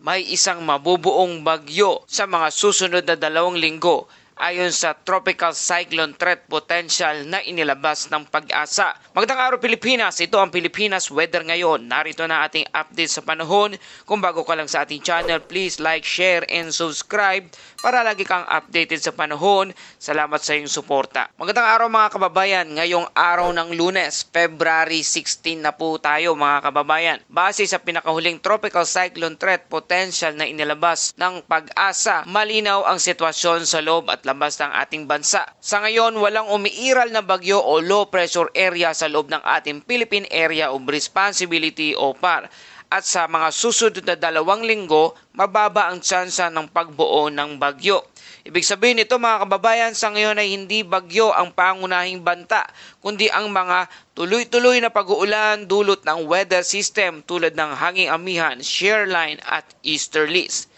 may isang mabubuong bagyo sa mga susunod na 2 linggo ayon sa Tropical Cyclone Threat Potential na inilabas ng Pag-asa. Magandang araw Pilipinas, ito ang Pilipinas Weather ngayon. Narito na ating update sa panahon. Kung bago ka lang sa ating channel, please like, share, and subscribe para lagi kang updated sa panahon. Salamat sa iyong suporta. Magandang araw mga kababayan, ngayong araw ng Lunes, February 16 na po tayo mga kababayan. Base sa pinakahuling Tropical Cyclone Threat Potential na inilabas ng Pag-asa, malinaw ang sitwasyon sa loob at labas ng ating bansa. Sa ngayon, walang umiiral na bagyo o low pressure area sa loob ng ating Philippine Area of Responsibility o PAR. At sa mga susunod na 2 linggo, mababa ang tsansa ng pagbuo ng bagyo. Ibig sabihin nito mga kababayan, sa ngayon ay hindi bagyo ang pangunahing banta, kundi ang mga tuloy-tuloy na pag-uulan dulot ng weather system tulad ng hanging amihan, shear line at easterlies.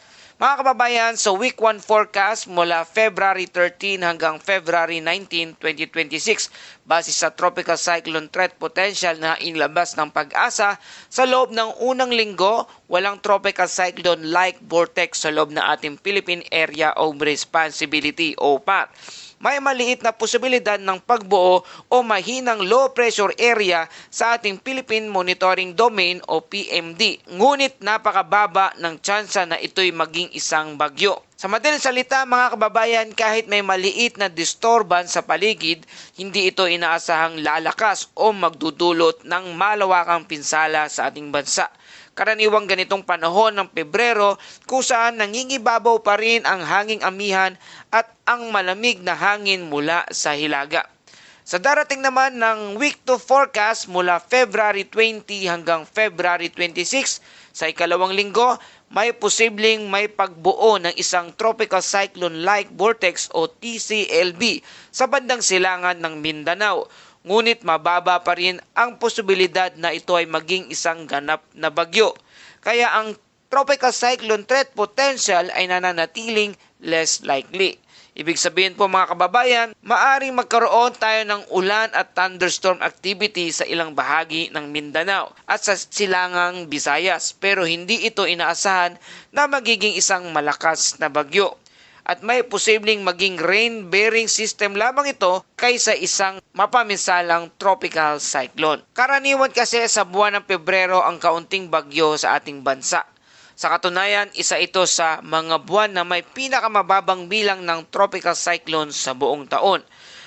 Mga kababayan, sa Week 1 forecast mula February 13 hanggang February 19, 2026, base sa Tropical Cyclone Threat Potential na inilabas ng Pag-asa, sa loob ng unang linggo, walang Tropical Cyclone-like vortex sa loob ng ating Philippine Area of Responsibility o PAR. May maliit na posibilidad ng pagbuo o mahinang low pressure area sa ating Philippine Monitoring Domain o PMD. Ngunit napakababa ng tsansa na ito'y maging isang bagyo. Sa madaling salita mga kababayan, kahit may maliit na disturbance sa paligid, hindi ito inaasahang lalakas o magdudulot ng malawakang pinsala sa ating bansa. Karaniwang ganitong panahon ng Pebrero kung saan nangingibabaw pa rin ang hanging amihan at ang malamig na hangin mula sa hilaga. Sa darating naman ng Week 2 forecast mula February 20 hanggang February 26, sa ikalawang linggo, may posibleng may pagbuo ng isang Tropical Cyclone-like Vortex o TCLV sa bandang silangan ng Mindanao. Ngunit mababa pa rin ang posibilidad na ito ay maging isang ganap na bagyo. Kaya ang Tropical Cyclone Threat Potential ay nananatiling less likely. Ibig sabihin po mga kababayan, maaring magkaroon tayo ng ulan at thunderstorm activity sa ilang bahagi ng Mindanao at sa silangang Visayas, pero hindi ito inaasahan na magiging isang malakas na bagyo. At may posibleng maging rain-bearing system lamang ito kaysa isang mapaminsalang tropical cyclone. Karaniwan kasi sa buwan ng Pebrero ang kaunting bagyo sa ating bansa. Sa katunayan, isa ito sa mga buwan na may pinakamababang bilang ng tropical cyclone sa buong taon.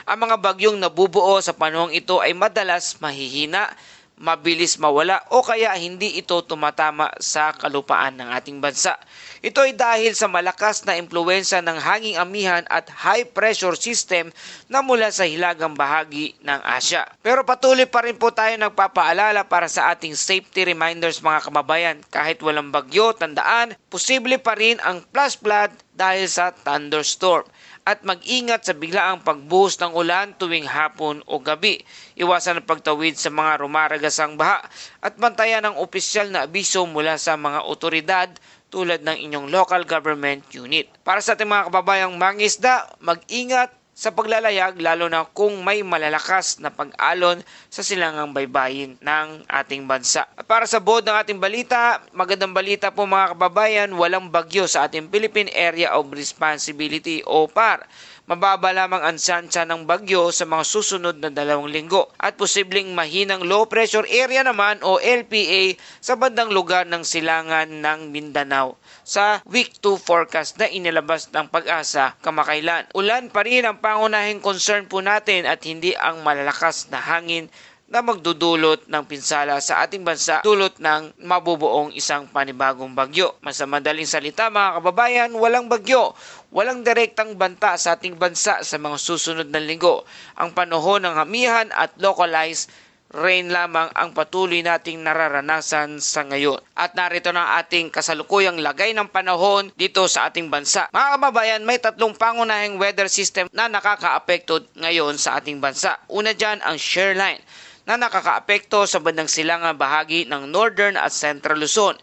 Ang mga bagyong nabubuo sa panahong ito ay madalas mahihina, mabilis mawala o kaya hindi ito tumatama sa kalupaan ng ating bansa. Ito ay dahil sa malakas na impluwensya ng hanging amihan at high pressure system na mula sa hilagang bahagi ng Asya. Pero patuloy pa rin po tayo nagpapaalala para sa ating safety reminders mga kababayan. Kahit walang bagyo, tandaan, posible pa rin ang flash flood dahil sa thunderstorm. At mag-ingat sa biglaang pagbuhos ng ulan tuwing hapon o gabi. Iwasan ang pagtawid sa mga rumaragasang baha at bantayan ang opisyal na abiso mula sa mga otoridad tulad ng inyong local government unit. Para sa ating mga kababayang mangisda, mag-ingat sa paglalayag lalo na kung may malalakas na pag-alon sa silangang baybayin ng ating bansa. At para sa buod ng ating balita, magandang balita po mga kababayan, walang bagyo sa ating Philippine Area of Responsibility o PAR. Mababa lamang ang tsansa ng bagyo sa mga susunod na 2 linggo at posibleng mahinang low pressure area naman o LPA sa bandang lugar ng silangan ng Mindanao sa Week 2 forecast na inilabas ng Pag-asa kamakailan. Ulan pa rin ang pangunahing concern po natin at hindi ang malalakas na hangin na magdudulot ng pinsala sa ating bansa dulot ng mabubuong isang panibagong bagyo. Mas sa madaling salita mga kababayan, walang bagyo, walang direktang banta sa ating bansa sa mga susunod na linggo. Ang panahon ng hamihan at localized rain lamang ang patuloy nating nararanasan sa ngayon. At narito na ating kasalukuyang lagay ng panahon dito sa ating bansa. Mga kababayan, may 3 pangunahing weather system na nakakaapekto ngayon sa ating bansa. Una dyan ang shear line na nakakaapekto sa bandang silangang bahagi ng Northern at Central Luzon.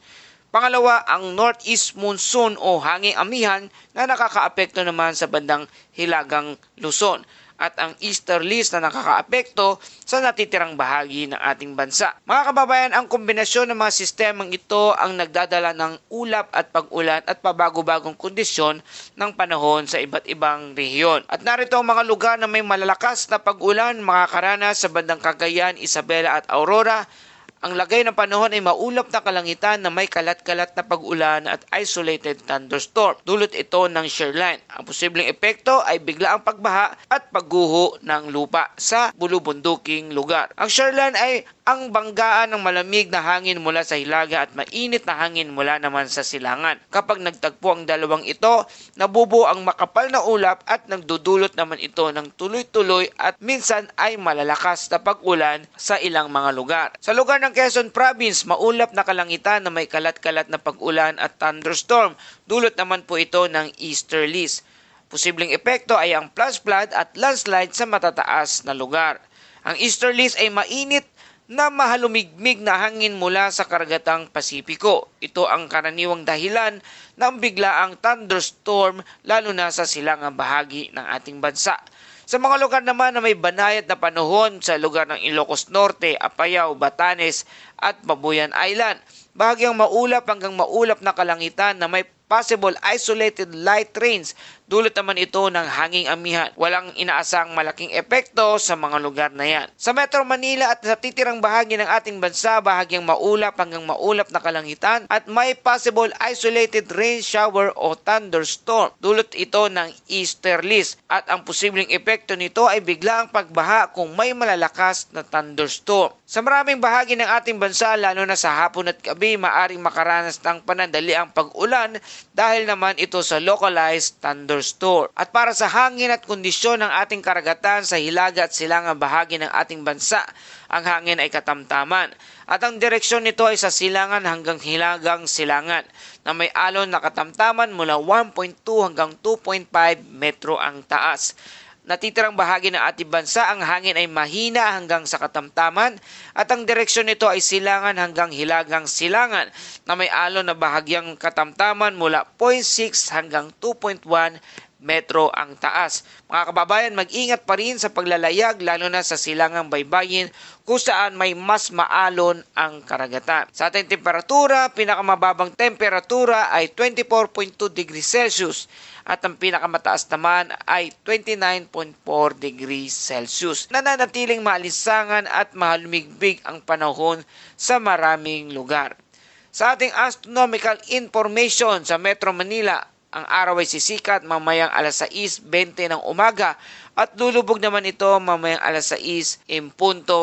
Pangalawa, ang northeast monsoon o hanging amihan na nakakaapekto naman sa bandang hilagang Luzon. at ang easterlies na nakakaapekto sa natitirang bahagi ng ating bansa. Mga kababayan, ang kombinasyon ng mga sistemang ito ang nagdadala ng ulap at pag-ulan at pabago-bagong kondisyon ng panahon sa iba't ibang rehiyon. At narito ang mga lugar na may malalakas na pag-ulan makakaranas sa bandang Cagayan, Isabela at Aurora. Ang lagay ng panahon ay maulap na kalangitan na may kalat-kalat na pag-ulan at isolated thunderstorm. Dulot ito ng shear line. Ang posibleng epekto ay biglaang pagbaha at pagguho ng lupa sa bulubunduking lugar. Ang shear line ay ang banggaan ng malamig na hangin mula sa hilaga at mainit na hangin mula naman sa silangan. Kapag nagtagpo ang dalawang ito, nabubuo ang makapal na ulap at nagdudulot naman ito ng tuloy-tuloy at minsan ay malalakas na pag-ulan sa ilang mga lugar. Sa lugar ng Quezon Province, maulap na kalangitan na may kalat-kalat na pag-ulan at thunderstorm. Dulot naman po ito ng easterlies. Posibleng epekto ay ang flash flood at landslide sa matataas na lugar. Ang easterlies ay mainit na mahalumigmig na hangin mula sa karagatang Pasipiko. Ito ang karaniwang dahilan ng biglaang thunderstorm lalo na sa silangang bahagi ng ating bansa. Sa mga lugar naman na may banayad na panahon sa lugar ng Ilocos Norte, Apayao, Batanes at Babuyan Island, bahagyang maulap hanggang maulap na kalangitan na may possible isolated light rains. Dulot naman ito ng hanging amihan. Walang inaasang malaking epekto sa mga lugar na yan. Sa Metro Manila at sa titirang bahagi ng ating bansa, bahagyang maulap hanggang maulap na kalangitan at may possible isolated rain shower o thunderstorm. Dulot ito ng easterlies at ang posibleng epekto nito ay biglaang pagbaha kung may malalakas na thunderstorm. Sa maraming bahagi ng ating bansa, lalo na sa hapon at gabi, maaring makaranas ng panandaliang pag-ulan dahil naman ito sa localized thunderstorm. At para sa hangin at kondisyon ng ating karagatan sa hilaga at silangang bahagi ng ating bansa, ang hangin ay katamtaman. At ang direksyon nito ay sa silangan hanggang hilagang silangan na may alon na katamtaman mula 1.2 hanggang 2.5 metro ang taas. Natitirang bahagi ng ating bansa, ang hangin ay mahina hanggang sa katamtaman at ang direksyon nito ay silangan hanggang hilagang silangan na may alon na bahagyang katamtaman mula 0.6 hanggang 2.1 metro ang taas. Mga kababayan, mag-ingat pa rin sa paglalayag lalo na sa silangang baybayin kung saan may mas maalon ang karagatan. Sa ating temperatura, pinakamababang temperatura ay 24.2 degrees Celsius at ang pinakamataas naman ay 29.4 degrees Celsius. Nananatiling maalinsangan at mahalumigmig ang panahon sa maraming lugar. Sa ating astronomical information sa Metro Manila, ang araw ay sisikat mamayang alas 6:20 ng umaga at lulubog naman ito mamayang alas 6:00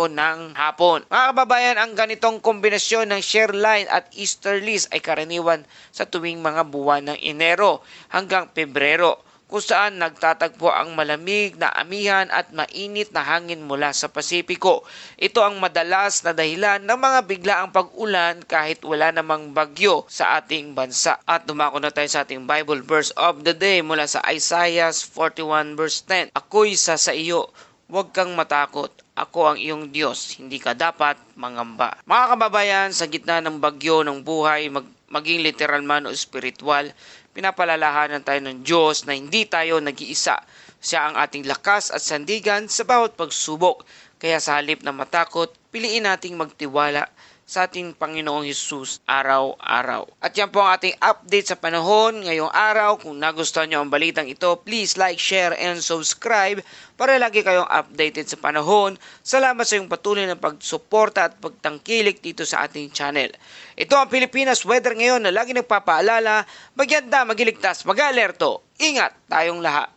ng hapon. Mga kababayan, ang ganitong kombinasyon ng shear line at easterlies ay karaniwan sa tuwing mga buwan ng Enero hanggang Pebrero, kung saan nagtatagpo ang malamig na amihan at mainit na hangin mula sa Pasipiko. Ito ang madalas na dahilan ng mga biglaang pag-ulan kahit wala namang bagyo sa ating bansa. At dumako na tayo sa ating Bible verse of the day mula sa Isaiah 41 verse 10. Ako'y sa iyo, huwag kang matakot. Ako ang iyong Diyos, hindi ka dapat mangamba. Mga kababayan, sa gitna ng bagyo ng buhay, maging literal man o spiritual, pinapalalahanan tayo ng Diyos na hindi tayo nag-iisa. Siya ang ating lakas at sandigan sa bawat pagsubok. Kaya sa halip na matakot, piliin nating magtiwala sa ating Panginoong Hesus araw-araw. At yan po ang ating update sa panahon ngayong araw. Kung nagustuhan nyo ang balitang ito, please like, share, and subscribe para lagi kayong updated sa panahon. Salamat sa iyong patuloy na pagsuporta at pagtangkilik dito sa ating channel. Ito ang Pilipinas Weather ngayon na lagi nagpapaalala, magyanda, magiligtas, mag-alerto. Ingat tayong lahat.